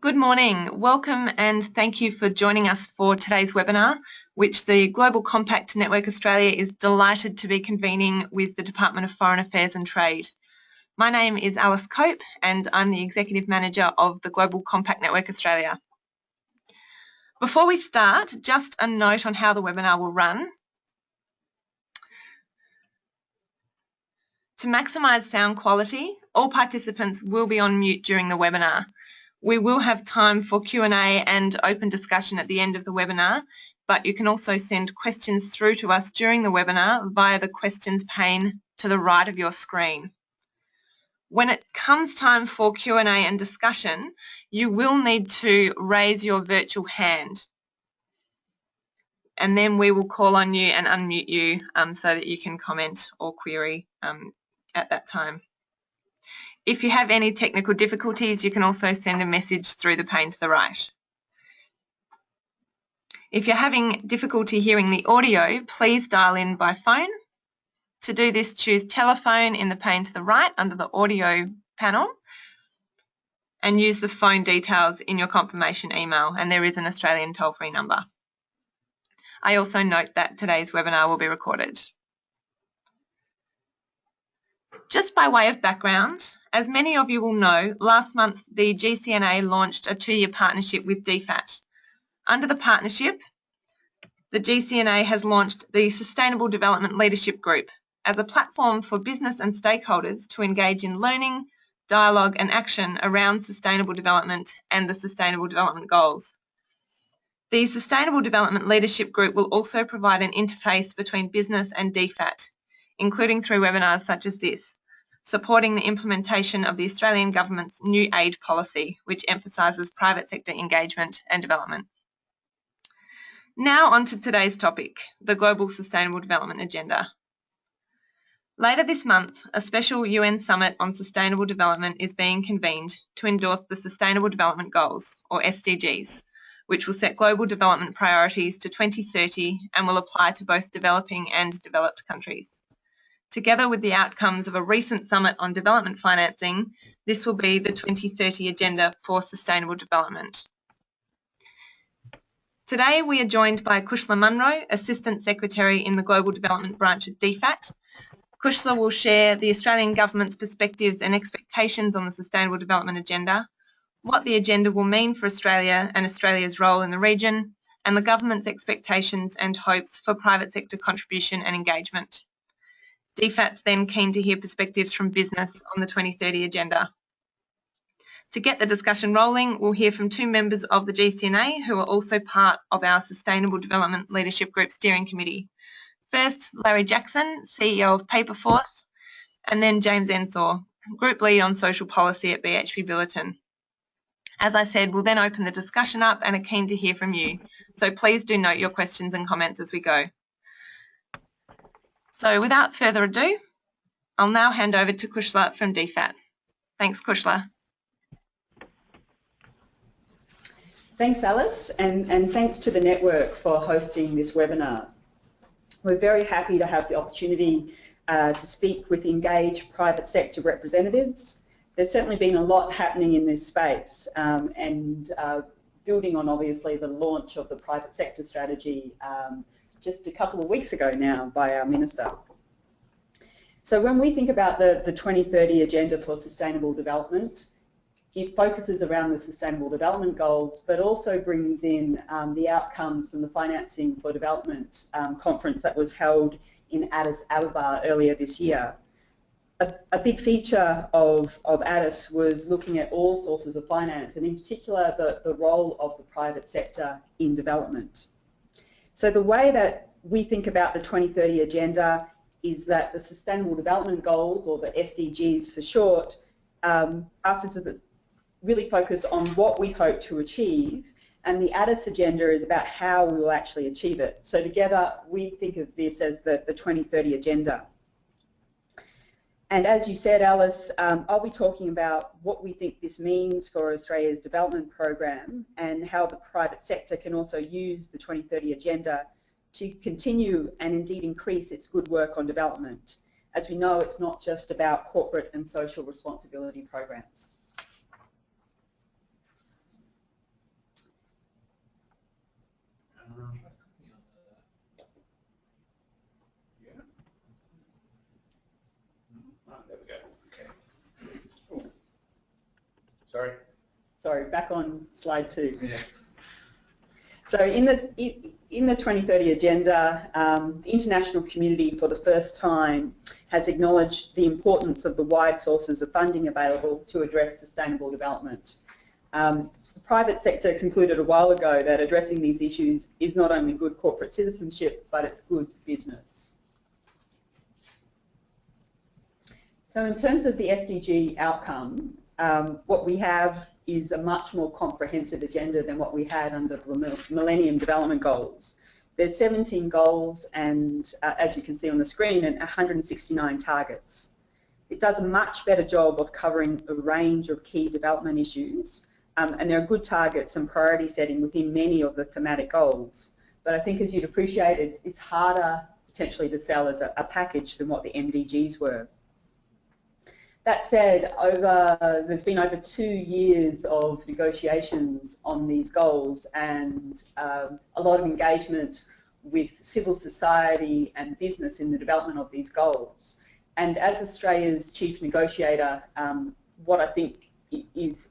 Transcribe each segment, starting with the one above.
Good morning. Welcome and thank you for joining us for today's webinar, which the Global Compact Network Australia is delighted to be convening with the Department of Foreign Affairs and Trade. My name is Alice Cope and I'm the Executive Manager of the Global Compact Network Australia. Before we start, just a note on how the webinar will run. To maximise sound quality, all participants will be on mute during the webinar. We will have time for Q&A and open discussion at the end of the webinar, but you can also send questions through to us during the webinar via the questions pane to the right of your screen. When it comes time for Q&A and discussion, you will need to raise your virtual hand, and then we will call on you and unmute you so that you can comment or query at that time. If you have any technical difficulties, you can also send a message through the pane to the right. If you're having difficulty hearing the audio, please dial in by phone. To do this, choose telephone in the pane to the right under the audio panel and use the phone details in your confirmation email, and there is an Australian toll-free number. I also note that today's webinar will be recorded. Just by way of background, as many of you will know, last month the GCNA launched a 2-year partnership with DFAT. Under the partnership, the GCNA has launched the Sustainable Development Leadership Group as a platform for business and stakeholders to engage in learning, dialogue and action around sustainable development and the Sustainable Development Goals. The Sustainable Development Leadership Group will also provide an interface between business and DFAT, including through webinars such as this, supporting the implementation of the Australian Government's new aid policy, which emphasises private sector engagement and development. Now on to today's topic, the Global Sustainable Development Agenda. Later this month, a special UN Summit on Sustainable Development is being convened to endorse the Sustainable Development Goals, or SDGs, which will set global development priorities to 2030 and will apply to both developing and developed countries. Together with the outcomes of a recent summit on development financing, this will be the 2030 Agenda for Sustainable Development. Today we are joined by Kushla Munro, Assistant Secretary in the Global Development Branch at DFAT. Kushla will share the Australian Government's perspectives and expectations on the Sustainable Development Agenda, what the agenda will mean for Australia and Australia's role in the region, and the Government's expectations and hopes for private sector contribution and engagement. DFAT's then keen to hear perspectives from business on the 2030 Agenda. To get the discussion rolling, we'll hear from 2 members of the GCNA who are also part of our Sustainable Development Leadership Group Steering Committee. First, Larry Jackson, CEO of Paperforce, and then James Ensor, Group Lead on Social Policy at BHP Billiton. As I said, we'll then open the discussion up and are keen to hear from you. So please do note your questions and comments as we go. So without further ado, I'll now hand over to Kushla from DFAT. Thanks, Kushla. Thanks, Alice, and thanks to the network for hosting this webinar. We're very happy to have the opportunity to speak with engaged private sector representatives. There's certainly been a lot happening in this space, and building on obviously the launch of the private sector strategy just a couple of weeks ago now by our Minister. So when we think about the 2030 Agenda for Sustainable Development, it focuses around the Sustainable Development Goals, but also brings in the outcomes from the Financing for Development conference that was held in Addis Ababa earlier this year. A big feature of Addis was looking at all sources of finance, and in particular the role of the private sector in development. So the way that we think about the 2030 Agenda is that the Sustainable Development Goals, or the SDGs for short, ask us to really focus on what we hope to achieve, and the Addis Agenda is about how we will actually achieve it. So together we think of this as the 2030 Agenda. And as you said, Alice, I'll be talking about what we think this means for Australia's development program and how the private sector can also use the 2030 Agenda to continue and indeed increase its good work on development. As we know, it's not just about corporate and social responsibility programs. Sorry? Sorry, back on slide 2. Yeah. So in the 2030 agenda, the international community for the first time has acknowledged the importance of the wide sources of funding available to address sustainable development. The private sector concluded a while ago that addressing these issues is not only good corporate citizenship, but it's good business. So in terms of the SDG outcome, what we have is a much more comprehensive agenda than what we had under the Millennium Development Goals. There's 17 goals and, as you can see on the screen, and 169 targets. It does a much better job of covering a range of key development issues, and there are good targets and priority setting within many of the thematic goals. But I think, as you'd appreciate, it's harder potentially to sell as a package than what the MDGs were. That said, there's been over 2 years of negotiations on these goals and a lot of engagement with civil society and business in the development of these goals. And as Australia's chief negotiator, what I think is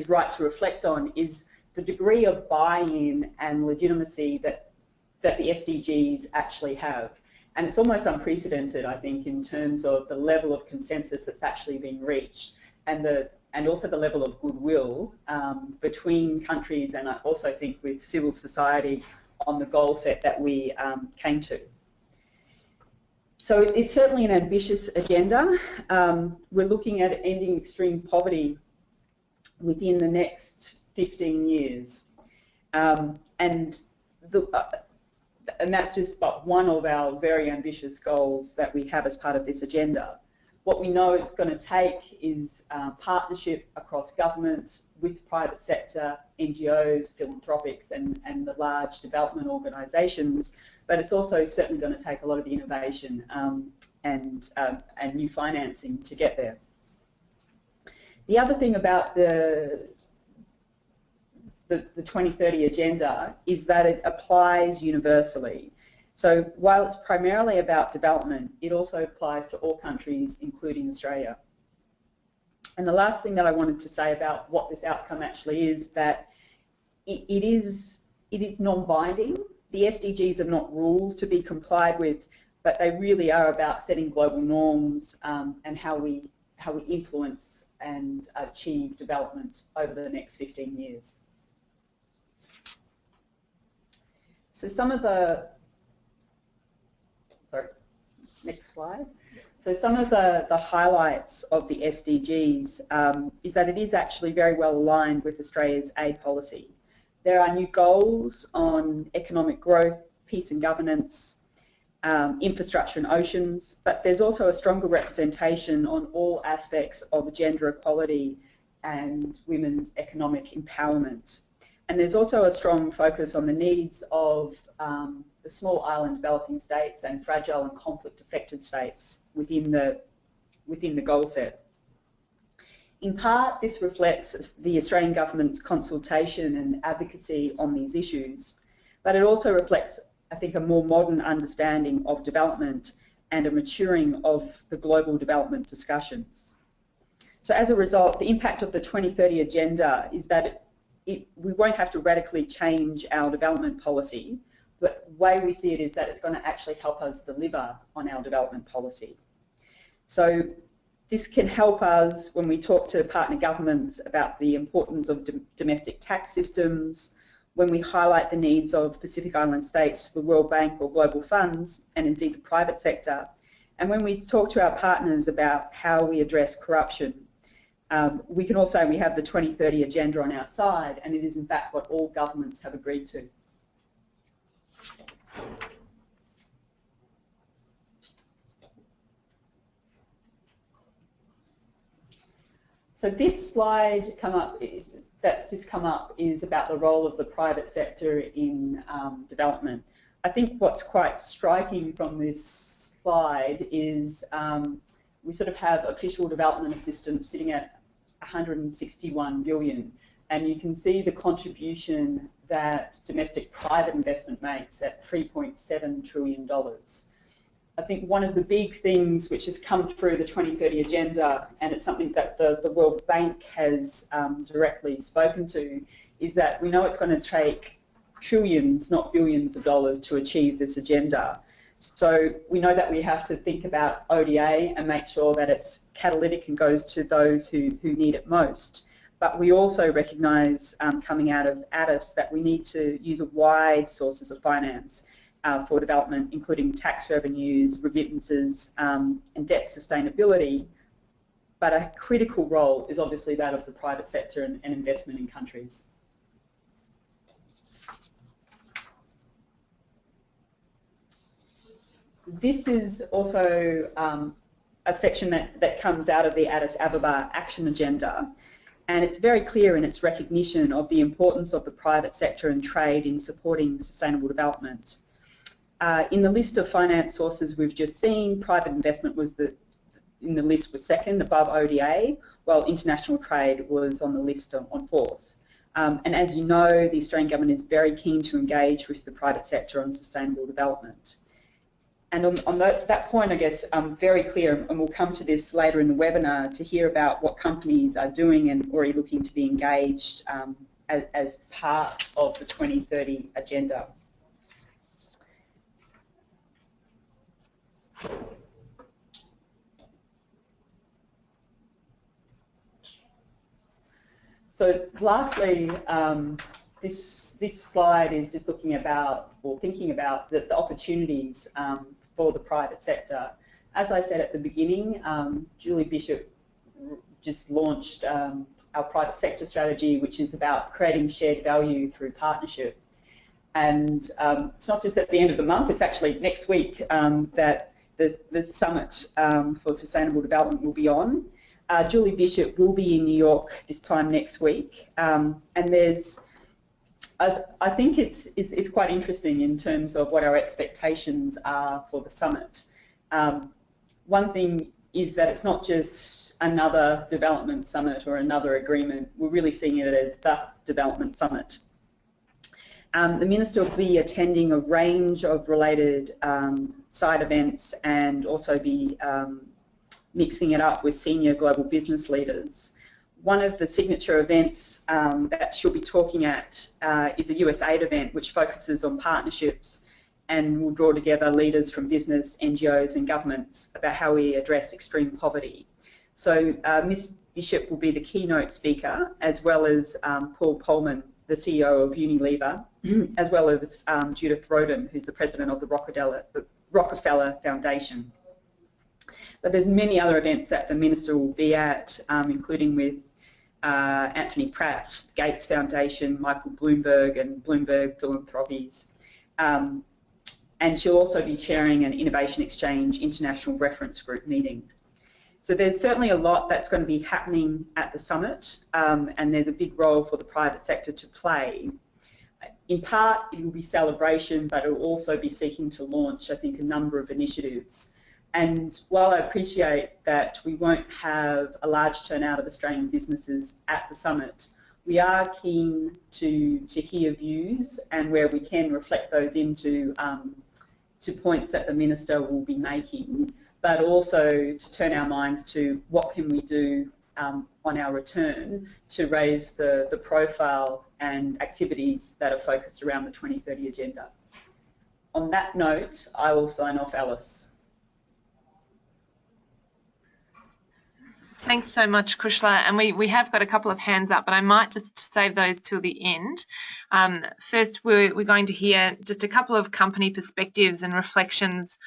right to reflect on is the degree of buy-in and legitimacy that the SDGs actually have. And it's almost unprecedented, I think, in terms of the level of consensus that's actually being reached and also the level of goodwill between countries, and I also think with civil society on the goal set that we came to. So it's certainly an ambitious agenda. We're looking at ending extreme poverty within the next 15 years. And that's just but one of our very ambitious goals that we have as part of this agenda. What we know it's going to take is partnership across governments with private sector, NGOs, philanthropics and the large development organisations, but it's also certainly going to take a lot of innovation and new financing to get there. The other thing about the 2030 agenda is that it applies universally. So while it's primarily about development, it also applies to all countries, including Australia. And the last thing that I wanted to say about what this outcome actually is that it is non-binding. The SDGs are not rules to be complied with, but they really are about setting global norms and how we influence and achieve development over the next 15 years. So some of the, sorry, next slide. So some of the highlights of the SDGs is that it is actually very well aligned with Australia's aid policy. There are new goals on economic growth, peace and governance, infrastructure and oceans, but there's also a stronger representation on all aspects of gender equality and women's economic empowerment. And there's also a strong focus on the needs of the small island developing states and fragile and conflict-affected states within the goal set. In part, this reflects the Australian government's consultation and advocacy on these issues, but it also reflects, I think, a more modern understanding of development and a maturing of the global development discussions. So as a result, the impact of the 2030 agenda is that we won't have to radically change our development policy, but the way we see it is that it's going to actually help us deliver on our development policy. So this can help us when we talk to partner governments about the importance of domestic tax systems, when we highlight the needs of Pacific Island states to the World Bank or global funds, and indeed the private sector, and when we talk to our partners about how we address corruption. We can also, we have the 2030 agenda on our side, and it is in fact what all governments have agreed to. So this slide that's just come up is about the role of the private sector in development. I think what's quite striking from this slide is we sort of have official development assistance sitting at 161 billion, and you can see the contribution that domestic private investment makes at $3.7 trillion. I think one of the big things which has come through the 2030 agenda, and it's something that the World Bank has directly spoken to, is that we know it's going to take trillions, not billions of dollars to achieve this agenda. So we know that we have to think about ODA and make sure that it's catalytic and goes to those who need it most. But we also recognise, coming out of ADIS, that we need to use a wide sources of finance for development, including tax revenues, remittances, and debt sustainability. But a critical role is obviously that of the private sector and investment in countries. This is also a section that comes out of the Addis Ababa Action Agenda, and it's very clear in its recognition of the importance of the private sector and trade in supporting sustainable development. In the list of finance sources we've just seen, private investment was in the list was second, above ODA, while international trade was on the list on fourth. And as you know, the Australian government is very keen to engage with the private sector on sustainable development. And on that point, I guess, very clear, and we'll come to this later in the webinar to hear about what companies are doing and already looking to be engaged as part of the 2030 agenda. So lastly, this slide is just looking about, or thinking about, the opportunities for the private sector. As I said at the beginning, Julie Bishop just launched our private sector strategy, which is about creating shared value through partnership. And it's not just at the end of the month, it's actually next week that the Summit for Sustainable Development will be on. Julie Bishop will be in New York this time next week, and there's, I think it's quite interesting in terms of what our expectations are for the summit. One thing is that it's not just another development summit or another agreement. We're really seeing it as the development summit. The Minister will be attending a range of related side events and also be mixing it up with senior global business leaders. One of the signature events that she'll be talking at is a USAID event which focuses on partnerships and will draw together leaders from business, NGOs and governments about how we address extreme poverty. So Ms. Bishop will be the keynote speaker, as well as Paul Polman, the CEO of Unilever, as well as Judith Rodham, who's the president of the Rockefeller Foundation. But there's many other events that the Minister will be at, including with Anthony Pratt, Gates Foundation, Michael Bloomberg and Bloomberg Philanthropies. And she'll also be chairing an Innovation Exchange International Reference Group meeting. So there's certainly a lot that's going to be happening at the summit, and there's a big role for the private sector to play. In part, it will be celebration, but it will also be seeking to launch, I think, a number of initiatives. And while I appreciate that we won't have a large turnout of Australian businesses at the summit, we are keen to hear views and where we can reflect those into to points that the Minister will be making, but also to turn our minds to what can we do on our return to raise the profile and activities that are focused around the 2030 agenda. On that note, I will sign off, Alice. Thanks so much, Kushla. And we have got a couple of hands up, but I might just save those till the end. First, we're going to hear just a couple of company perspectives and reflections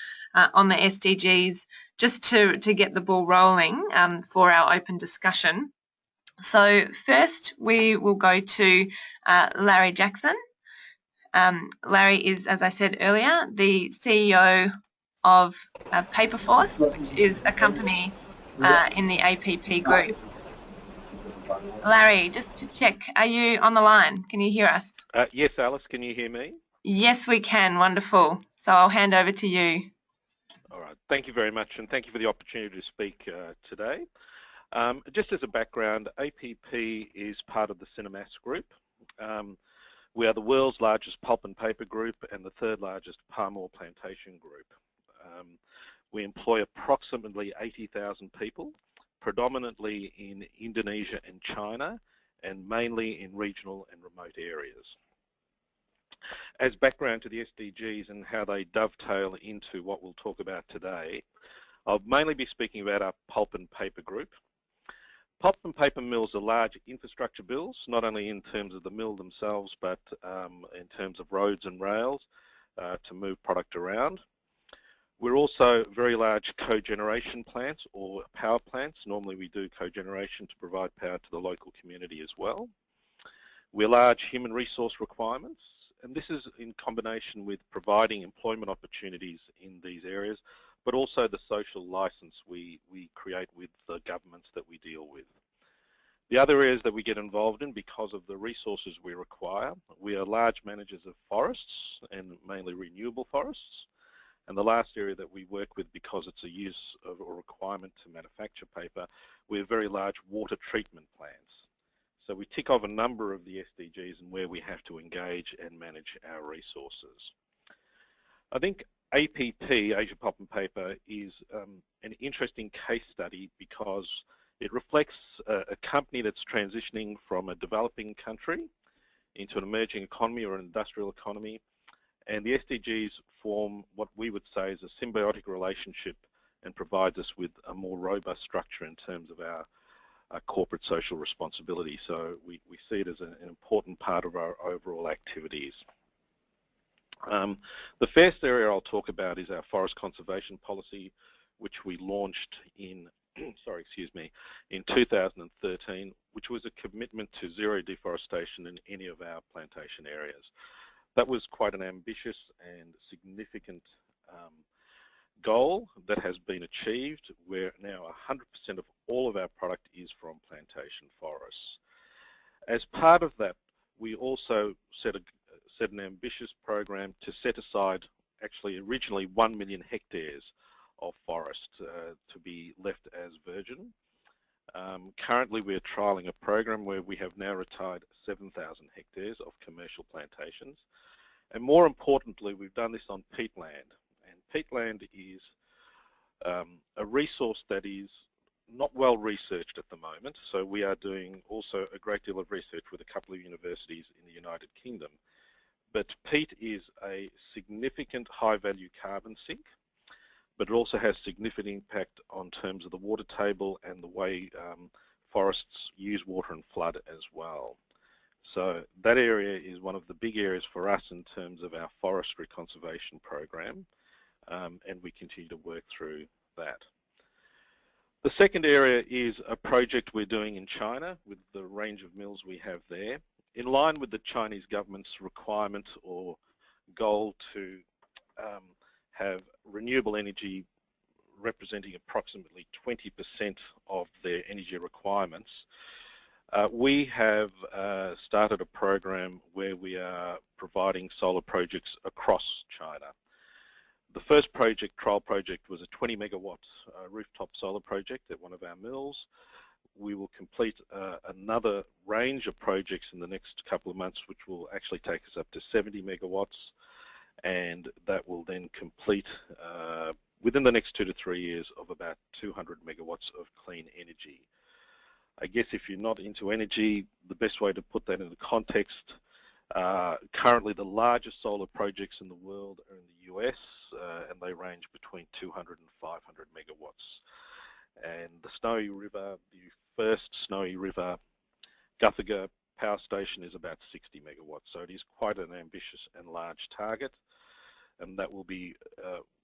on the SDGs, just to get the ball rolling for our open discussion. So first, we will go to Larry Jackson. Larry is, as I said earlier, the CEO of Paperforce, which is a company in the APP group. Larry, just to check, are you on the line? Can you hear us? Yes, Alice, can you hear me? Yes, we can. Wonderful. So I'll hand over to you. All right. Thank you very much, and thank you for the opportunity to speak today. Just as a background, APP is part of the Cinemass Group. We are the world's largest pulp and paper group and the third largest palm oil plantation group. We employ approximately 80,000 people, predominantly in Indonesia and China, and mainly in regional and remote areas. As background to the SDGs and how they dovetail into what we'll talk about today, I'll mainly be speaking about our pulp and paper group. Pulp and paper mills are large infrastructure bills, not only in terms of the mill themselves, but in terms of roads and rails to move product around. We're also very large cogeneration plants or power plants. Normally we do cogeneration to provide power to the local community as well. We're large human resource requirements, and this is in combination with providing employment opportunities in these areas, but also the social license we create with the governments that we deal with. The other areas that we get involved in because of the resources we require, we are large managers of forests and mainly renewable forests. And the last area that we work with, because it's a use of or requirement to manufacture paper, we're very large water treatment plants. So we tick off a number of the SDGs and where we have to engage and manage our resources. I think APP, Asia Pulp and Paper, is an interesting case study because it reflects a company that's transitioning from a developing country into an emerging economy or an industrial economy. And the SDGs form what we would say is a symbiotic relationship and provides us with a more robust structure in terms of our corporate social responsibility. So we see it as an important part of our overall activities. The first area I'll talk about is our forest conservation policy, which we launched in in 2013, which was a commitment to zero deforestation in any of our plantation areas. That was quite an ambitious and significant goal that has been achieved, where now 100% of all of our product is from plantation forests. As part of that, we also set an ambitious program to set aside actually originally 1 million hectares of forest to be left as virgin. Currently we're trialling a program where we have now retired 7,000 hectares of commercial plantations. And more importantly, we've done this on peatland. And peatland is a resource that is not well researched at the moment. So we are doing also a great deal of research with a couple of universities in the United Kingdom. But peat is a significant high-value carbon sink, but it also has significant impact on terms of the water table and the way forests use water and flood as well. So that area is one of the big areas for us in terms of our forestry conservation program, and we continue to work through that. The second area is a project we're doing in China with the range of mills we have there. In line with the Chinese government's requirement or goal to have renewable energy representing approximately 20% of their energy requirements, we have started a program where we are providing solar projects across China. The first project, trial project, was a 20 megawatt rooftop solar project at one of our mills. We will complete another range of projects in the next couple of months, which will actually take us up to 70 megawatts, and that will then complete within the next 2 to 3 years of about 200 megawatts of clean energy. I guess if you're not into energy, the best way to put that into context, currently the largest solar projects in the world are in the US, and they range between 200 and 500 megawatts. And the Snowy River, the first Snowy River Guthaga power station is about 60 megawatts. So it is quite an ambitious and large target, and that will be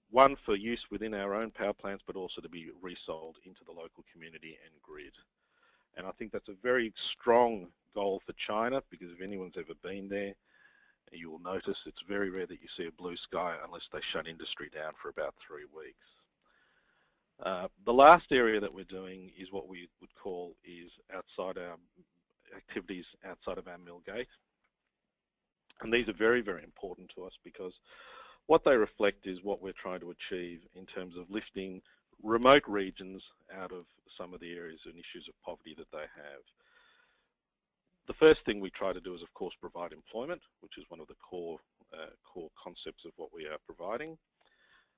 one for use within our own power plants, but also to be resold into the local community and grid. And I think that's a very strong goal for China, because if anyone's ever been there, you will notice it's very rare that you see a blue sky unless they shut industry down for about 3 weeks. The last area that we're doing is what we would call is outside our activities outside of our mill gate. And these are very, very important to us, because what they reflect is what we're trying to achieve in terms of lifting remote regions out of some of the areas and issues of poverty that they have. The first thing we try to do is, of course, provide employment, which is one of the core concepts of what we are providing.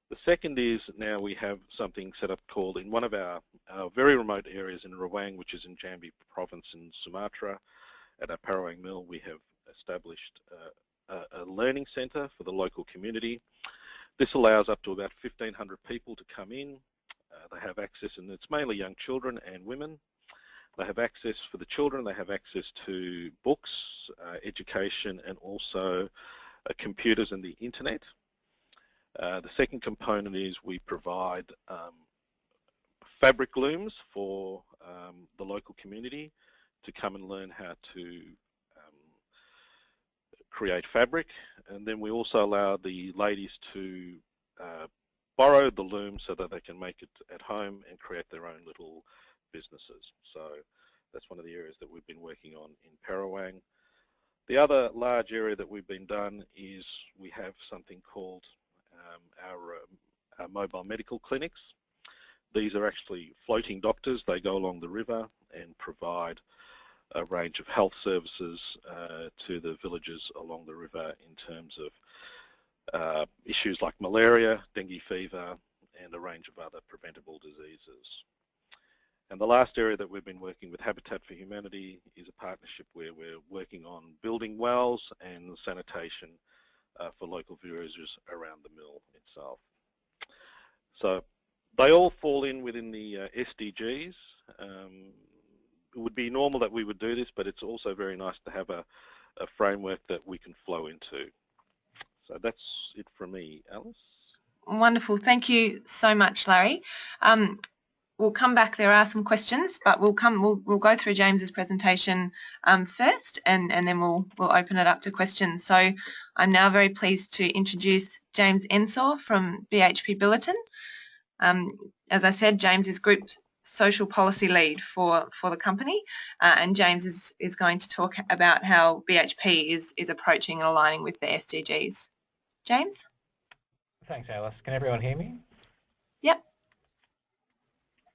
The second is now we have something set up called, in one of our very remote areas in Rawang, which is in Jambi province in Sumatra, at our Parawang mill, we have established a learning centre for the local community. This allows up to about 1,500 people to come in. They have access, and it's mainly young children and women. They have access, for the children, they have access to books, education, and also computers and the internet. The second component is we provide fabric looms for the local community to come and learn how to create fabric, and then we also allow the ladies to borrow the loom so that they can make it at home and create their own little businesses. So that's one of the areas that we've been working on in Parawang. The other large area that we've been done is we have something called our mobile medical clinics. These are actually floating doctors. They go along the river and provide a range of health services to the villages along the river in terms of issues like malaria, dengue fever, and a range of other preventable diseases. And the last area that we've been working with Habitat for Humanity is a partnership where we're working on building wells and sanitation for local villagers around the mill itself. So they all fall in within the SDGs. It would be normal that we would do this, but it's also very nice to have a framework that we can flow into. So that's it from me, Alice. Wonderful. Thank you so much, Larry. We'll come back. There are some questions, but we'll go through James's presentation first, and then we'll open it up to questions. So I'm now very pleased to introduce James Ensor from BHP Billiton. As I said, James is Group Social Policy Lead for the company, and James is going to talk about how BHP is approaching and aligning with the SDGs. James? Thanks, Alice. Can everyone hear me? Yep.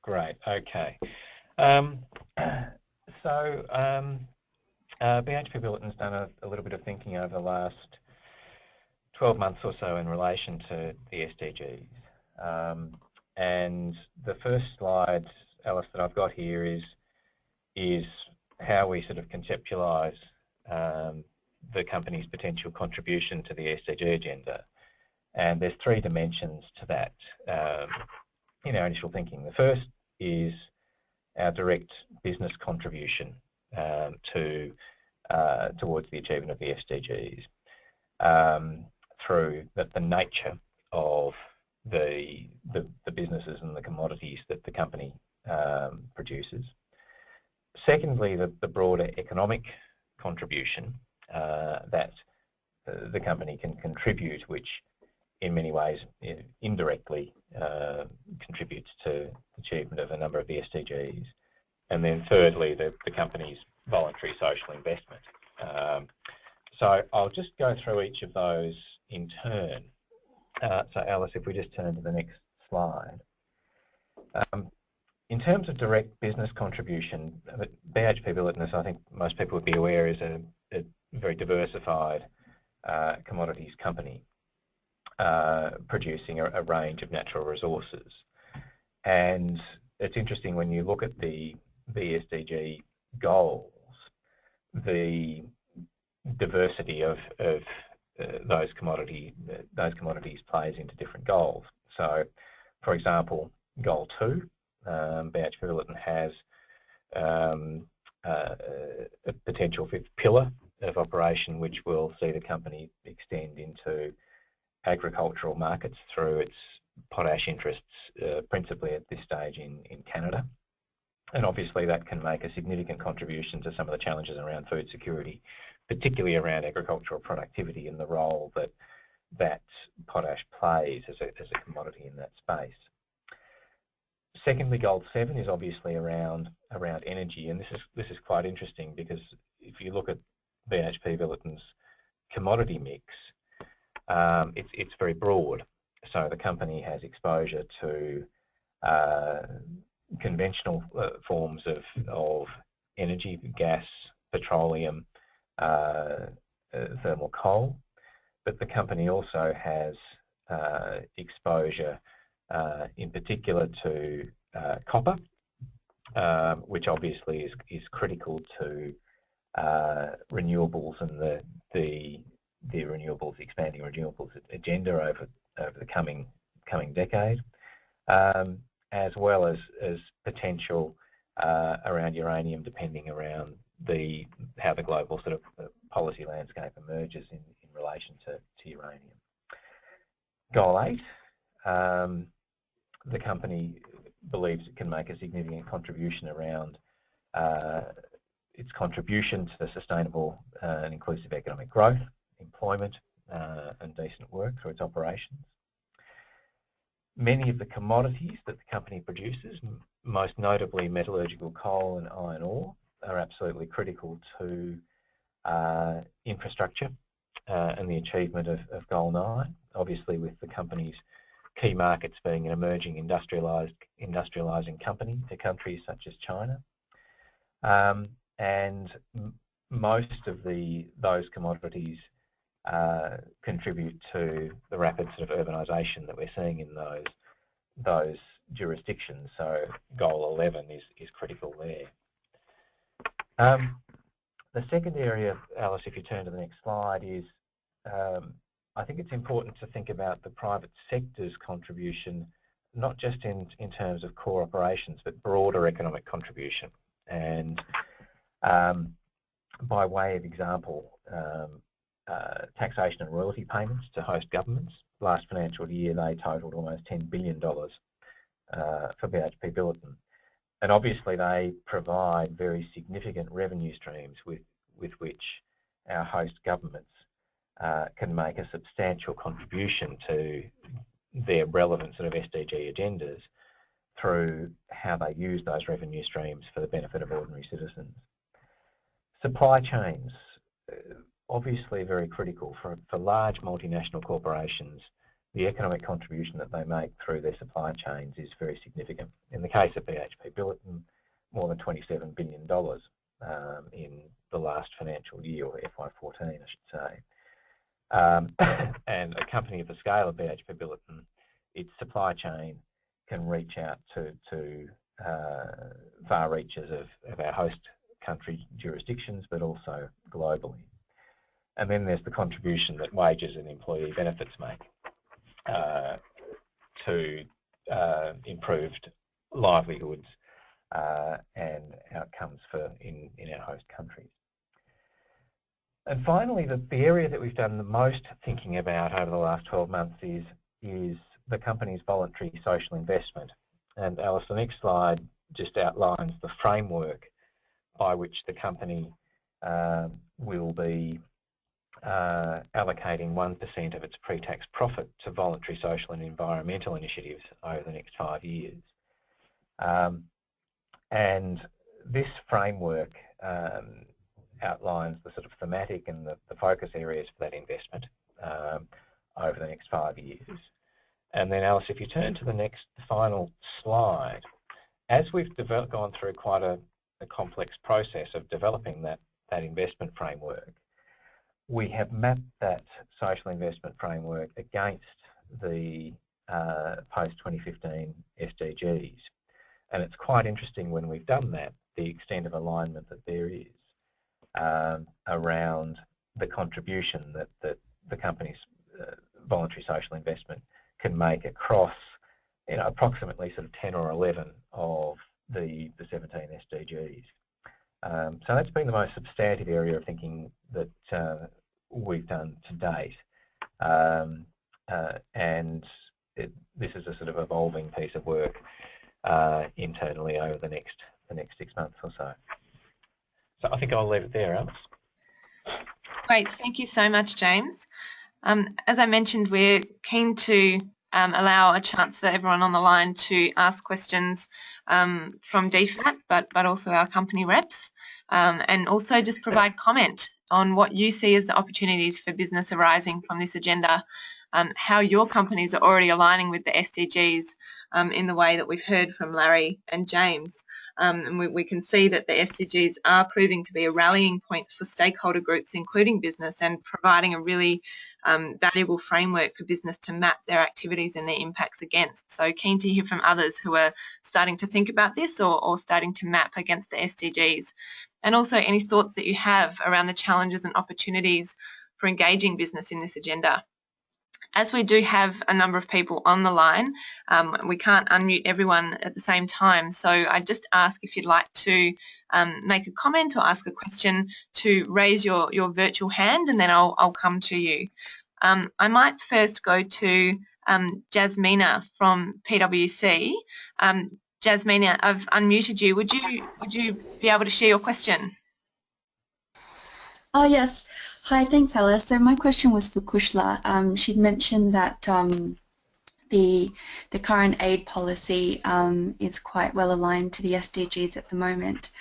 Great, okay. BHP Billiton's done a little bit of thinking over the last 12 months or so in relation to the SDGs. And the first slide, Alice, that I've got here is how we sort of conceptualise the company's potential contribution to the SDG agenda. And there's three dimensions to that in our initial thinking. The first is our direct business contribution towards the achievement of the SDGs through the nature of the businesses and the commodities that the company produces. Secondly, the broader economic contribution that the company can contribute, which in many ways indirectly contributes to the achievement of a number of the SDGs. And then thirdly, the company's voluntary social investment. So I'll just go through each of those in turn. So Alice, if we just turn to the next slide. In terms of direct business contribution, BHP Billiton, as I think most people would be aware, is a very diversified commodities company producing a range of natural resources. And it's interesting when you look at the SDG goals, the diversity of those commodities plays into different goals. So, for example, goal 2, BHP Billiton has a potential fifth pillar of operation which will see the company extend into agricultural markets through its potash interests, principally at this stage in Canada. And obviously that can make a significant contribution to some of the challenges around food security, particularly around agricultural productivity and the role that potash plays as a commodity in that space. Secondly, goal 7 is obviously around energy, and this is quite interesting because if you look at BHP Billiton's commodity mix, it's very broad. So the company has exposure to conventional forms of energy, gas, petroleum, thermal coal, but the company also has exposure in particular to copper, which obviously is critical to renewables and the renewables, expanding renewables agenda over the coming decade, as well as potential around uranium, depending around how the global sort of policy landscape emerges in relation to uranium. Goal 8, the company believes it can make a significant contribution around its contribution to the sustainable and inclusive economic growth, employment and decent work through its operations. Many of the commodities that the company produces, most notably metallurgical coal and iron ore, are absolutely critical to infrastructure and the achievement of Goal 9, obviously with the company's key markets being an emerging industrialising countries such as China. And most of those commodities contribute to the rapid sort of urbanisation that we're seeing in those jurisdictions. So Goal 11 is critical there. The second area, Alice, if you turn to the next slide, is I think it's important to think about the private sector's contribution, not just in terms of core operations, but broader economic contribution. And by way of example, taxation and royalty payments to host governments. Last financial year, they totalled almost $10 billion for BHP Billiton. And obviously, they provide very significant revenue streams with which our host governments can make a substantial contribution to their relevant sort of SDG agendas through how they use those revenue streams for the benefit of ordinary citizens. Supply chains, obviously very critical for large multinational corporations. The economic contribution that they make through their supply chains is very significant. In the case of BHP Billiton, more than $27 billion in the last financial year, or FY14 I should say. And a company of the scale of BHP Billiton, its supply chain can reach out to far reaches of our host country jurisdictions, but also globally. And then there's the contribution that wages and employee benefits make to improved livelihoods and outcomes in our host countries. And finally, the area that we've done the most thinking about over the last 12 months is the company's voluntary social investment. And Alice, the next slide just outlines the framework by which the company will be allocating 1% of its pre-tax profit to voluntary social and environmental initiatives over the next 5 years. And this framework outlines the sort of thematic and the focus areas for that investment over the next 5 years. And then, Alice, if you turn to the final slide, as we've gone through quite a complex process of developing that investment framework, we have mapped that social investment framework against the post-2015 SDGs. And it's quite interesting when we've done that, the extent of alignment that there is around the contribution that the company's voluntary social investment can make across, approximately sort of 10 or 11 of the 17 SDGs. So that's been the most substantive area of thinking that we've done to date, and this is a sort of evolving piece of work internally over the next 6 months or so. So I think I'll leave it there, Alice. Great, thank you so much, James. As I mentioned, we're keen to allow a chance for everyone on the line to ask questions from DFAT, but also our company reps, and also just provide comment on what you see as the opportunities for business arising from this agenda, how your companies are already aligning with the SDGs in the way that we've heard from Larry and James, and we can see that the SDGs are proving to be a rallying point for stakeholder groups, including business, and providing a really valuable framework for business to map their activities and their impacts against. So keen to hear from others who are starting to think about this or starting to map against the SDGs. And also any thoughts that you have around the challenges and opportunities for engaging business in this agenda. As we do have a number of people on the line, we can't unmute everyone at the same time, so I just ask if you'd like to make a comment or ask a question to raise your virtual hand, and then I'll come to you. I might first go to Jasmina from PwC. Jasmina, I've unmuted you. Would you be able to share your question? Oh, yes. Hi, thanks, Alice. So my question was for Kushla. She'd mentioned that the current aid policy is quite well aligned to the SDGs at the moment.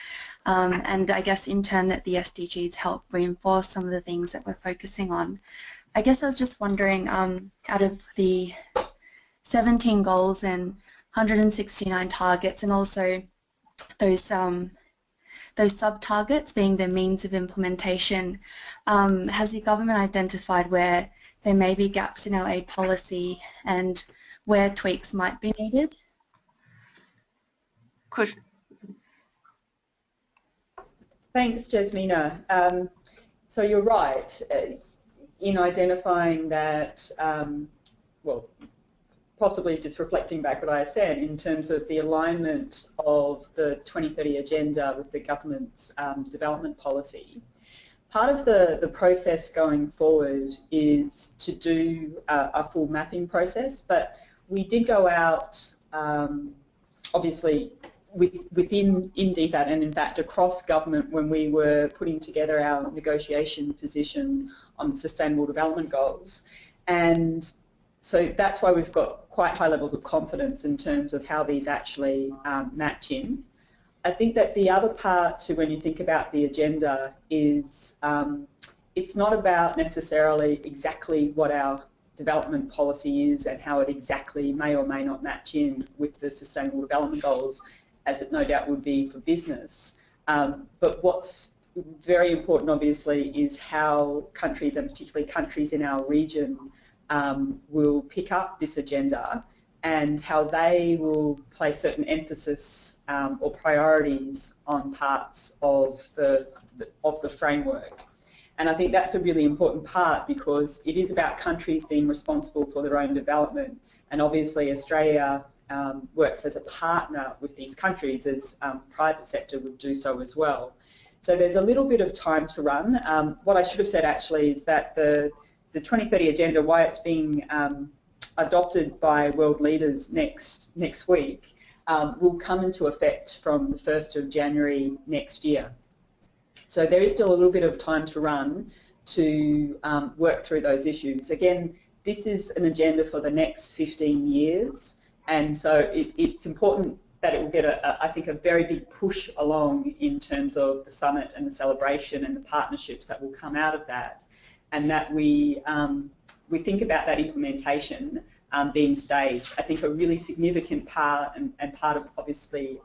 And I guess in turn that the SDGs help reinforce some of the things that we're focusing on. I guess I was just wondering, out of the 17 goals and 169 targets, and also those sub-targets being the means of implementation, has the government identified where there may be gaps in our aid policy and where tweaks might be needed? Thanks, Jasmina. So you're right in identifying that, well, possibly just reflecting back what I said in terms of the alignment of the 2030 agenda with the government's development policy. Part of the process going forward is to do a full mapping process, but we did go out, obviously, within DFAT and in fact across government when we were putting together our negotiation position on the Sustainable Development Goals. And so that's why we've got quite high levels of confidence in terms of how these actually match in. I think that the other part to when you think about the agenda is it's not about necessarily exactly what our development policy is and how it exactly may or may not match in with the Sustainable Development Goals, as it no doubt would be for business. But what's very important, obviously, is how countries, and particularly countries in our region, will pick up this agenda and how they will place certain emphasis or priorities on parts of the framework. And I think that's a really important part because it is about countries being responsible for their own development, and obviously Australia works as a partner with these countries, as private sector would do so as well. So there's a little bit of time to run. What I should have said actually is that the 2030 agenda, why it's being adopted by world leaders next week, will come into effect from the 1st of January next year. So there is still a little bit of time to run to work through those issues. Again, this is an agenda for the next 15 years, and so it's important that it will get, I think, a very big push along in terms of the summit and the celebration and the partnerships that will come out of that, and that we think about that implementation being staged. I think a really significant part, and part of obviously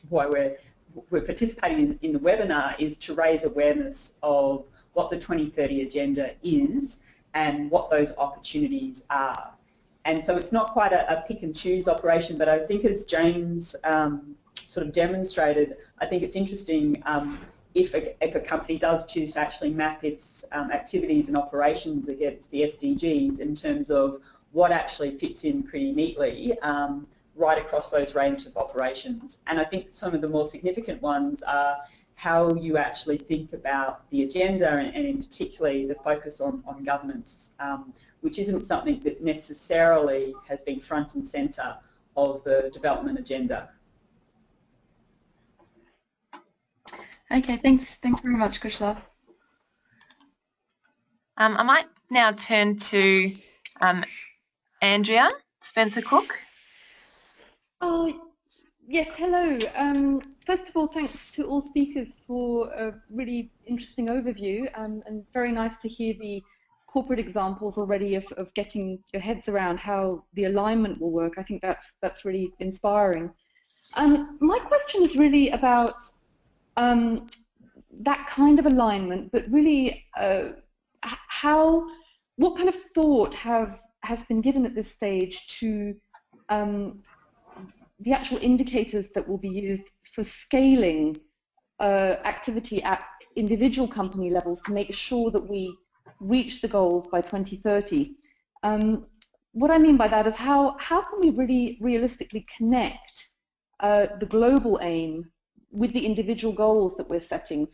why we're participating in the webinar, is to raise awareness of what the 2030 agenda is and what those opportunities are. And so it's not quite a pick and choose operation, but I think as James sort of demonstrated, I think it's interesting if a company does choose to actually map its activities and operations against the SDGs in terms of what actually fits in pretty neatly right across those range of operations. And I think some of the more significant ones are how you actually think about the agenda, and in particularly the focus on governance, which isn't something that necessarily has been front and centre of the development agenda. Okay, thanks very much, Kushla. I might now turn to Andrea Spencer-Cook. Oh, yes, hello. First of all, thanks to all speakers for a really interesting overview, and very nice to hear the corporate examples already of getting your heads around how the alignment will work. I think that's really inspiring. My question is really about that kind of alignment, but really what kind of thought has been given at this stage to the actual indicators that will be used for scaling activity at individual company levels to make sure that we reach the goals by 2030. What I mean by that is how can we really realistically connect the global aim with the individual goals that we're setting?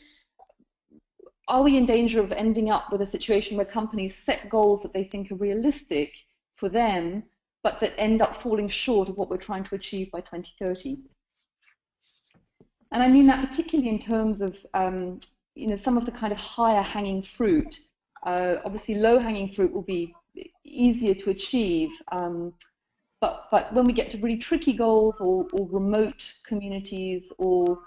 Are we in danger of ending up with a situation where companies set goals that they think are realistic for them, but that end up falling short of what we're trying to achieve by 2030? And I mean that particularly in terms of you know, some of the kind of higher hanging fruit. Obviously low hanging fruit will be easier to achieve, but when we get to really tricky goals or remote communities or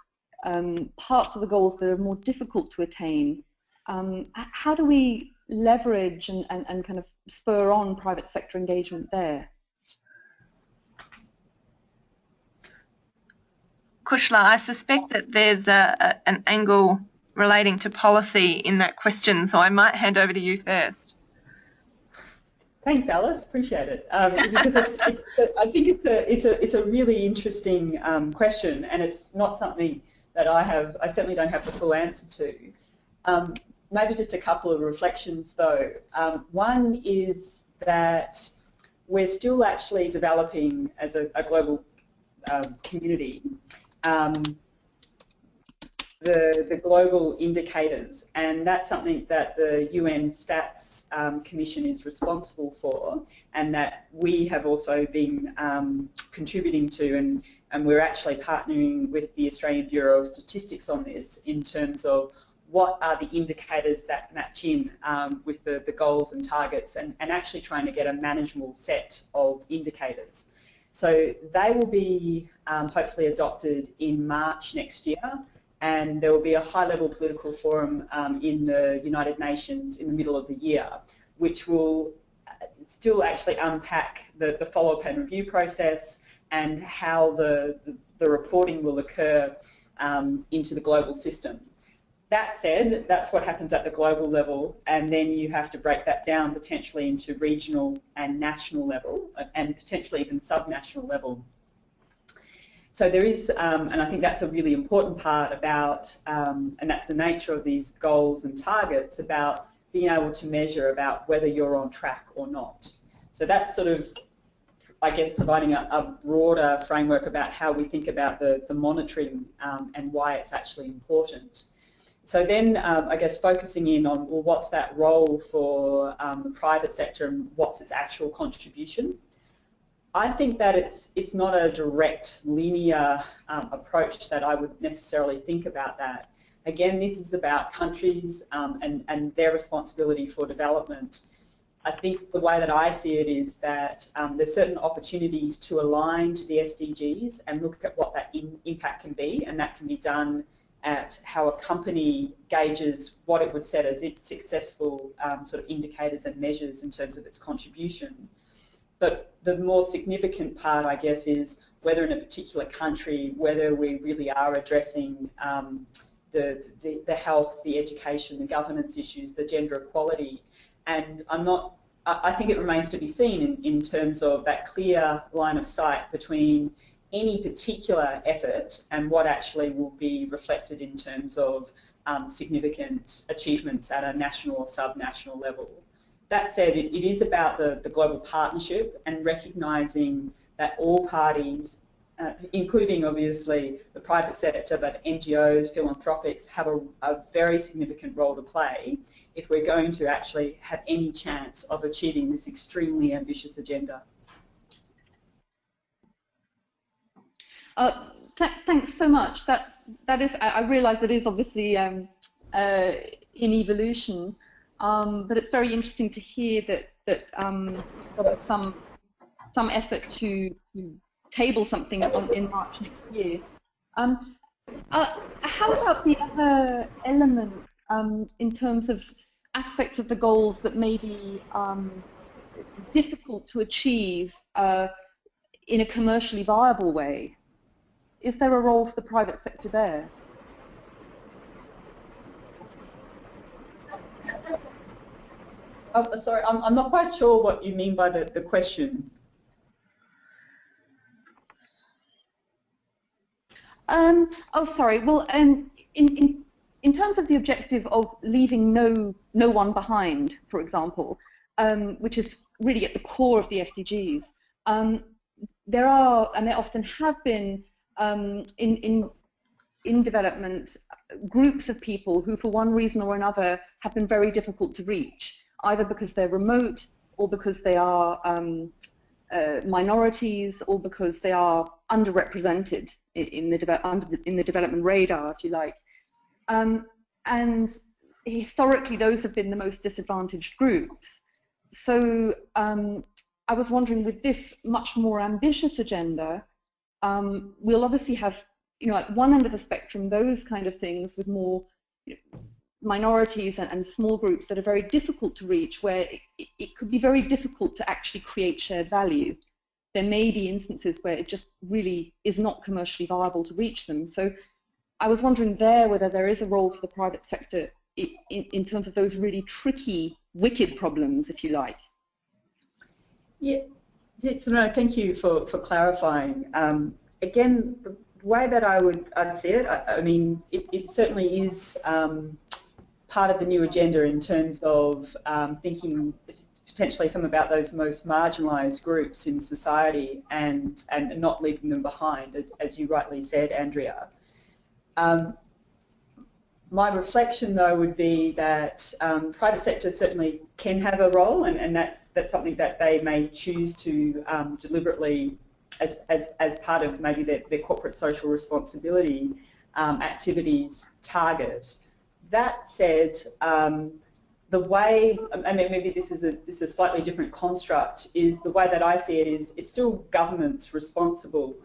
parts of the goals that are more difficult to attain, how do we leverage and kind of spur on private sector engagement there? Kushla, I suspect that there's an angle relating to policy in that question, so I might hand over to you first. Thanks, Alice. Appreciate it. Because I think it's a really interesting question, and it's not something that I certainly don't have the full answer to. Maybe just a couple of reflections, though. One is that we're still actually developing as a global community the global indicators, and that's something that the UN Stats Commission is responsible for, and that we have also been contributing to, and we're actually partnering with the Australian Bureau of Statistics on this in terms of what are the indicators that match in with the goals and targets, and actually trying to get a manageable set of indicators. So they will be hopefully adopted in March next year, and there will be a high-level political forum in the United Nations in the middle of the year, which will still actually unpack the follow-up and review process and how the reporting will occur into the global system. That said, that's what happens at the global level, and then you have to break that down potentially into regional and national level, and potentially even subnational level. So there is, and I think that's a really important part about, and that's the nature of these goals and targets, about being able to measure about whether you're on track or not. So that's sort of, I guess, providing a broader framework about how we think about the monitoring and why it's actually important. So then, I guess, focusing in on, well, what's that role for the private sector and what's its actual contribution? I think that it's not a direct linear approach that I would necessarily think about that. Again, this is about countries and their responsibility for development. I think the way that I see it is that there's certain opportunities to align to the SDGs and look at what that impact can be, and that can be done at how a company gauges what it would set as its successful sort of indicators and measures in terms of its contribution. But the more significant part, I guess, is whether in a particular country, whether we really are addressing the health, the education, the governance issues, the gender equality. And I think it remains to be seen in terms of that clear line of sight between any particular effort and what actually will be reflected in terms of significant achievements at a national or subnational level. That said, it is about the global partnership and recognising that all parties, including obviously the private sector, but NGOs, philanthropics, have a very significant role to play if we're going to actually have any chance of achieving this extremely ambitious agenda. Thanks so much. That is, I realise it is obviously in evolution, but it's very interesting to hear that there's some effort to table something in March next year. How about the other element in terms of aspects of the goals that may be difficult to achieve in a commercially viable way? is there a role for the private sector there? Oh, sorry, I'm not quite sure what you mean by the question. Oh, sorry. Well, in terms of the objective of leaving no one behind, for example, which is really at the core of the SDGs, there are, and there often have been, in development, groups of people who, for one reason or another, have been very difficult to reach, either because they're remote or because they are minorities or because they are underrepresented in the development radar, if you like. And historically, those have been the most disadvantaged groups. So I was wondering, with this much more ambitious agenda, we'll obviously have, at one end of the spectrum, those kind of things with more minorities and small groups that are very difficult to reach, where it could be very difficult to actually create shared value. There may be instances where it just really is not commercially viable to reach them. So I was wondering there whether there is a role for the private sector in terms of those really tricky, wicked problems, if you like. Yeah, so no, thank you for clarifying. Again, the way that I'd see it, I mean, it certainly is part of the new agenda in terms of thinking potentially some about those most marginalised groups in society and not leaving them behind, as you rightly said, Andrea. My reflection, though, would be that private sector certainly can have a role, and that's something that they may choose to deliberately, as part of maybe their corporate social responsibility activities, target. That said, the way, I mean, maybe this is a slightly different construct, is the way that I see it is it's still governments responsible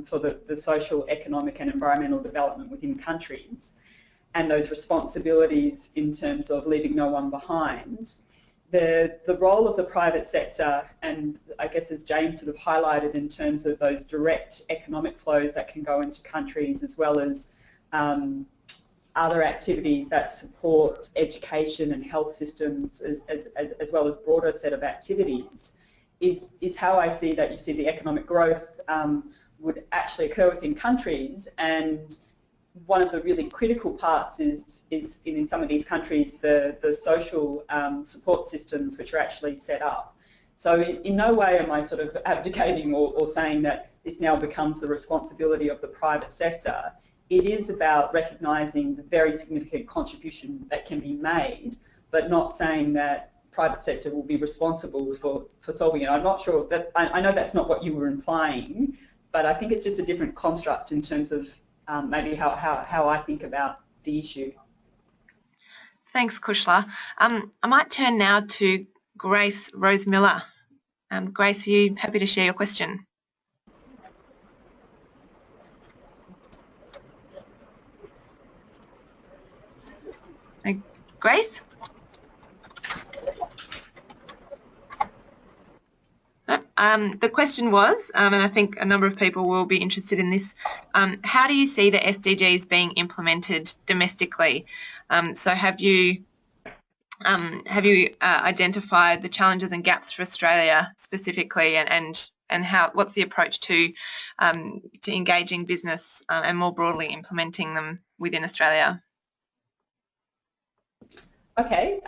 for the social, economic and environmental development within countries, and those responsibilities in terms of leaving no one behind. The role of the private sector, and I guess as James sort of highlighted in terms of those direct economic flows that can go into countries, as well as other activities that support education and health systems, as well as broader set of activities, is how I see that. You see the economic growth would actually occur within countries, and one of the really critical parts is in some of these countries the social support systems which are actually set up. So in no way am I sort of abdicating or saying that this now becomes the responsibility of the private sector. It is about recognising the very significant contribution that can be made, but not saying that private sector will be responsible for solving it. I'm not sure that, I know that's not what you were implying, but I think it's just a different construct in terms of maybe how I think about the issue. Thanks, Kushla. I might turn now to Grace Rose Miller. Grace, are you happy to share your question? Grace? The question was, and I think a number of people will be interested in this, how do you see the SDGs being implemented domestically? So have you identified the challenges and gaps for Australia specifically, and what's the approach to engaging business and more broadly implementing them within Australia? Okay,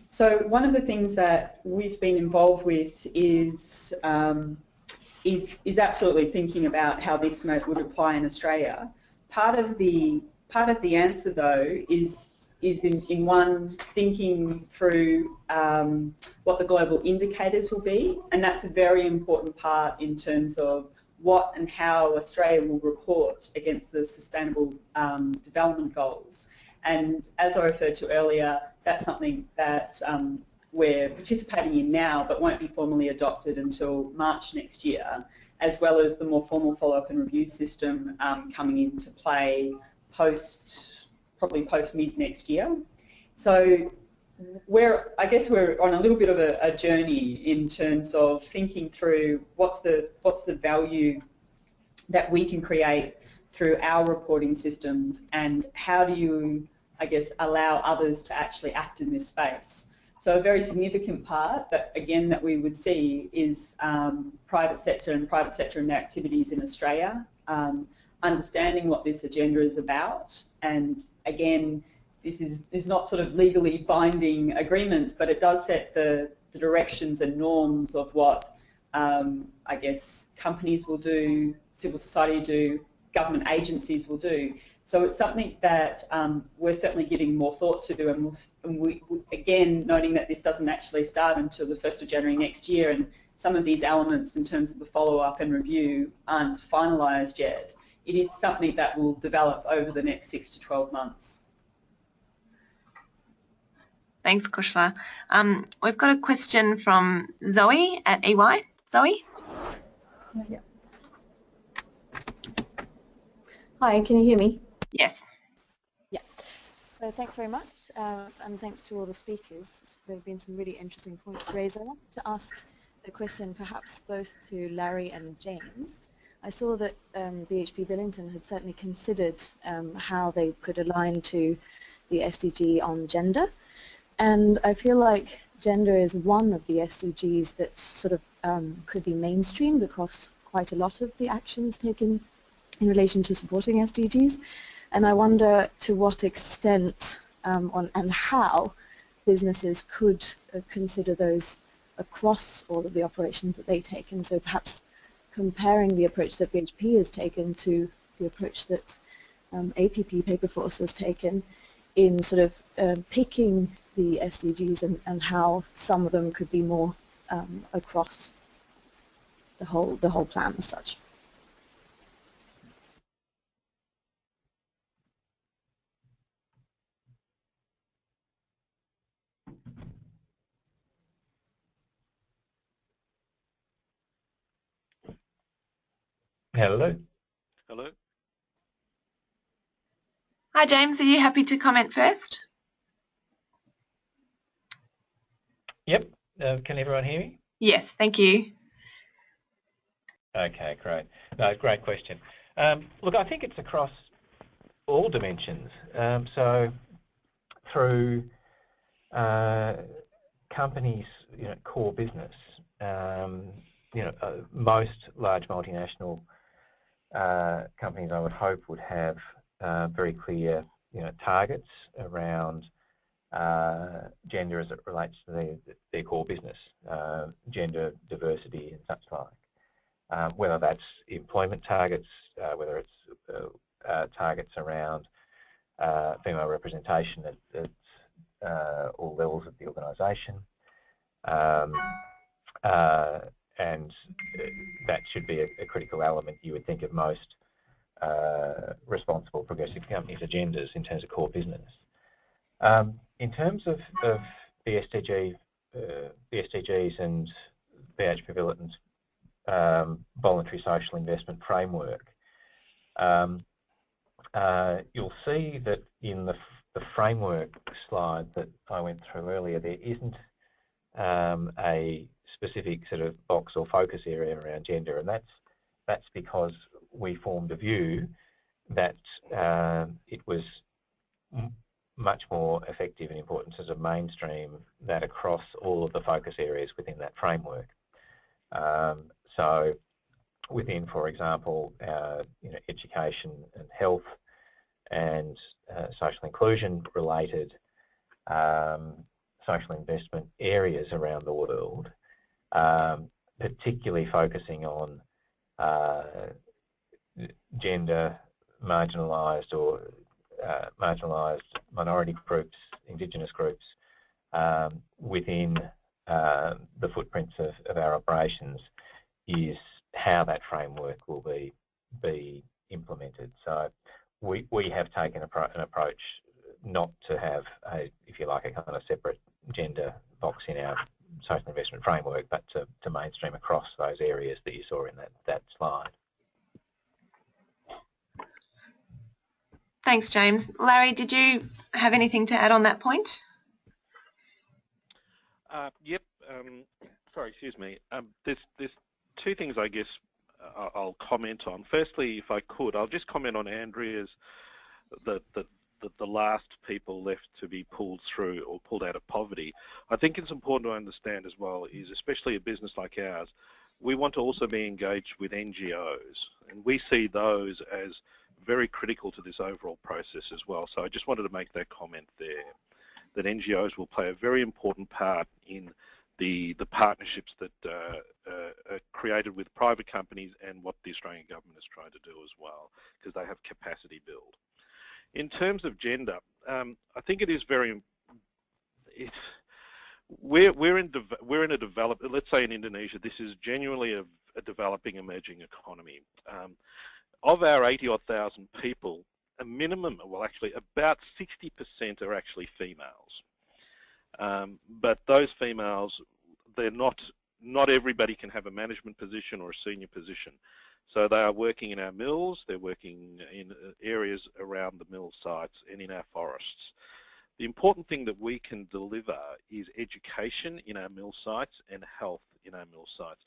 so one of the things that we've been involved with is absolutely thinking about how this would apply in Australia. Part of the answer, though, is in one, thinking through what the global indicators will be, and that's a very important part in terms of what and how Australia will report against the Sustainable Development Goals. And as I referred to earlier, that's something that we're participating in now, but won't be formally adopted until March next year, as well as the more formal follow-up and review system coming into play probably post mid next year. So I guess we're on a little bit of a journey in terms of thinking through what's the value that we can create through our reporting systems, and how do you, I guess, allow others to actually act in this space? So a very significant part that, again, that we would see is private sector and their activities in Australia, understanding what this agenda is about. And again, this is not sort of legally binding agreements, but it does set the directions and norms of what, I guess, companies will do, civil society do, government agencies will do. So it's something that we're certainly giving more thought to, and we, again, noting that this doesn't actually start until the 1st of January next year, and some of these elements in terms of the follow-up and review aren't finalised yet. It is something that will develop over the next 6 to 12 months. Thanks, Kushla. We've got a question from Zoe at EY. Zoe? Yeah. Hi, can you hear me? Yes. Yeah. So thanks very much, and thanks to all the speakers. There have been some really interesting points raised. I wanted to ask a question perhaps both to Larry and James. I saw that BHP Billington had certainly considered how they could align to the SDG on gender, and I feel like gender is one of the SDGs that sort of could be mainstreamed across quite a lot of the actions taken in relation to supporting SDGs, and I wonder to what extent and how businesses could consider those across all of the operations that they take, and so perhaps comparing the approach that BHP has taken to the approach that APP Paperforce has taken in sort of picking the SDGs and how some of them could be more across the whole plan as such. Hello. Hello. Hi, James. Are you happy to comment first? Yep. Can everyone hear me? Yes, thank you. Okay, great. No, great question. Look, I think it's across all dimensions. So through companies' core business, most large multinational companies, I would hope, would have very clear targets around gender as it relates to their core business, gender, diversity and such like. Whether that's employment targets, whether it's targets around female representation at all levels of the organisation, and that should be a critical element, you would think, of most responsible progressive companies' agendas in terms of core business. In terms of the SDGs and BHP Billington's voluntary social investment framework, you'll see that in the framework slide that I went through earlier, there isn't a specific sort of box or focus area around gender, and that's because we formed a view that it was much more effective and important to mainstream that across all of the focus areas within that framework. So within, for example, education and health and social inclusion related social investment areas around the world, particularly focusing on gender, marginalised or marginalised minority groups, Indigenous groups, within the footprints of our operations, is how that framework will be implemented. So we have taken an approach not to have a, if you like, a kind of separate gender box in our social investment framework, but to mainstream across those areas that you saw in that slide. Thanks, James. Larry, did you have anything to add on that point? Yep. Sorry, excuse me. There's two things, I guess, I'll comment on. Firstly, if I could, I'll just comment on Andrea's, the last people left to be pulled through or pulled out of poverty. I think it's important to understand as well is, especially a business like ours, we want to also be engaged with NGOs, and we see those as very critical to this overall process as well. So I just wanted to make that comment there, that NGOs will play a very important part in the partnerships that are created with private companies and what the Australian government is trying to do as well, because they have capacity build. In terms of gender, I think it is very. We're in a developed. Let's say in Indonesia, this is genuinely a developing, emerging economy. Of our 80-odd thousand people, a minimum, well, actually, about 60% are actually females. But those females, they're not everybody can have a management position or a senior position. So they are working in our mills, they're working in areas around the mill sites and in our forests. The important thing that we can deliver is education in our mill sites and health in our mill sites.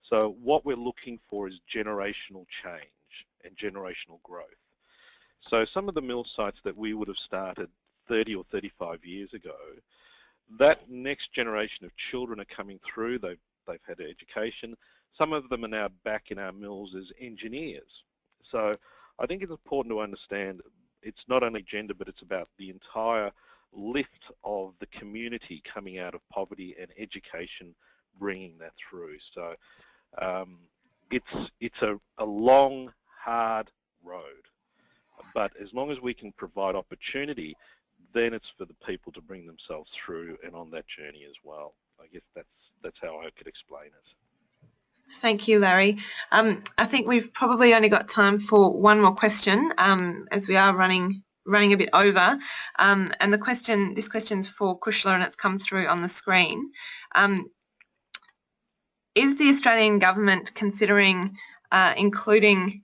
So what we're looking for is generational change and generational growth. So some of the mill sites that we would have started 30 or 35 years ago, that next generation of children are coming through, they've had education. Some of them are now back in our mills as engineers. So I think it's important to understand it's not only gender, but it's about the entire lift of the community coming out of poverty and education, bringing that through. So it's a long, hard road. But as long as we can provide opportunity, then it's for the people to bring themselves through and on that journey as well. I guess that's how I could explain it. Thank you, Larry. I think we've probably only got time for one more question, as we are running a bit over. And this question's for Kushla, and it's come through on the screen. Is the Australian government considering including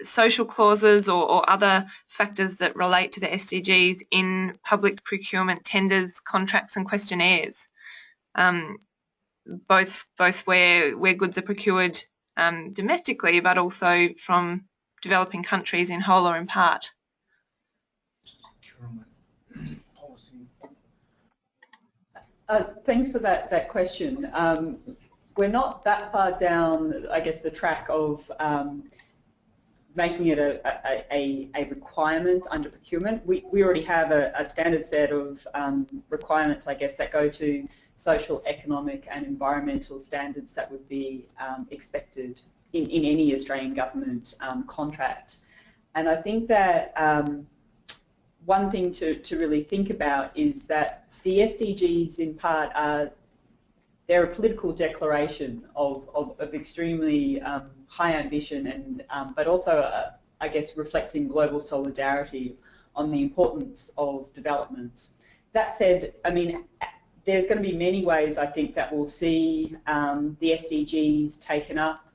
social clauses or other factors that relate to the SDGs in public procurement tenders, contracts and questionnaires, both where goods are procured domestically, but also from developing countries in whole or in part? Thanks for that question. We're not that far down, I guess, the track of making it a requirement under procurement. We already have a standard set of requirements, I guess, that go to social, economic and environmental standards that would be expected in any Australian government contract. And I think that one thing to really think about is that the SDGs in part they're a political declaration of extremely high ambition and but also I guess reflecting global solidarity on the importance of developments. That said, I mean, there's going to be many ways I think that we'll see the SDGs taken up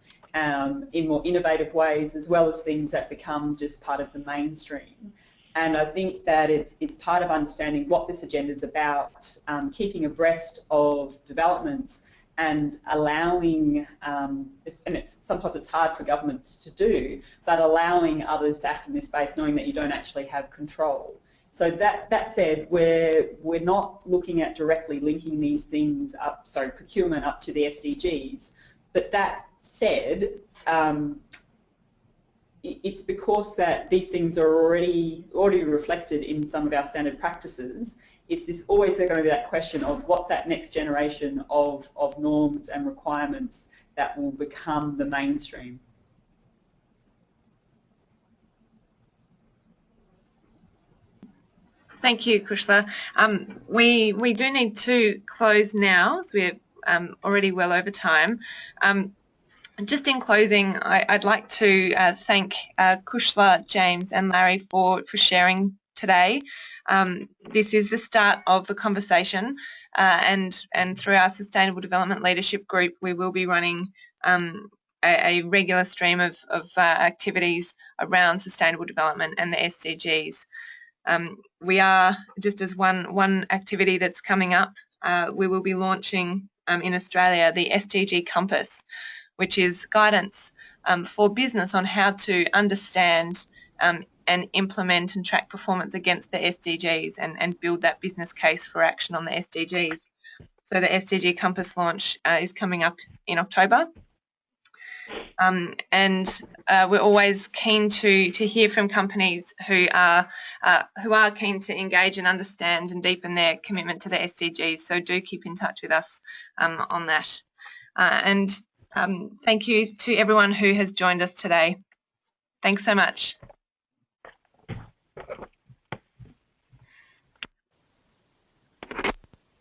in more innovative ways, as well as things that become just part of the mainstream. And I think that it's part of understanding what this agenda is about, keeping abreast of developments and allowing, and sometimes it's hard for governments to do, but allowing others to act in this space knowing that you don't actually have control. So that said, we're not looking at directly linking these things up, procurement up to the SDGs, but that said, it's because that these things are already reflected in some of our standard practices. It's always going to be that question of what's that next generation of norms and requirements that will become the mainstream. Thank you, Kushla. We do need to close now, so we're already well over time. Just in closing, I'd like to thank Kushla, James and Larry for sharing today. This is the start of the conversation, and through our Sustainable Development Leadership Group, we will be running a regular stream of activities around sustainable development and the SDGs. We are, just as one activity that's coming up, we will be launching in Australia the SDG Compass, which is guidance for business on how to understand and implement and track performance against the SDGs and build that business case for action on the SDGs. So the SDG Compass launch is coming up in October. And we're always keen to hear from companies who are keen to engage and understand and deepen their commitment to the SDGs. So do keep in touch with us on that. And thank you to everyone who has joined us today. Thanks so much.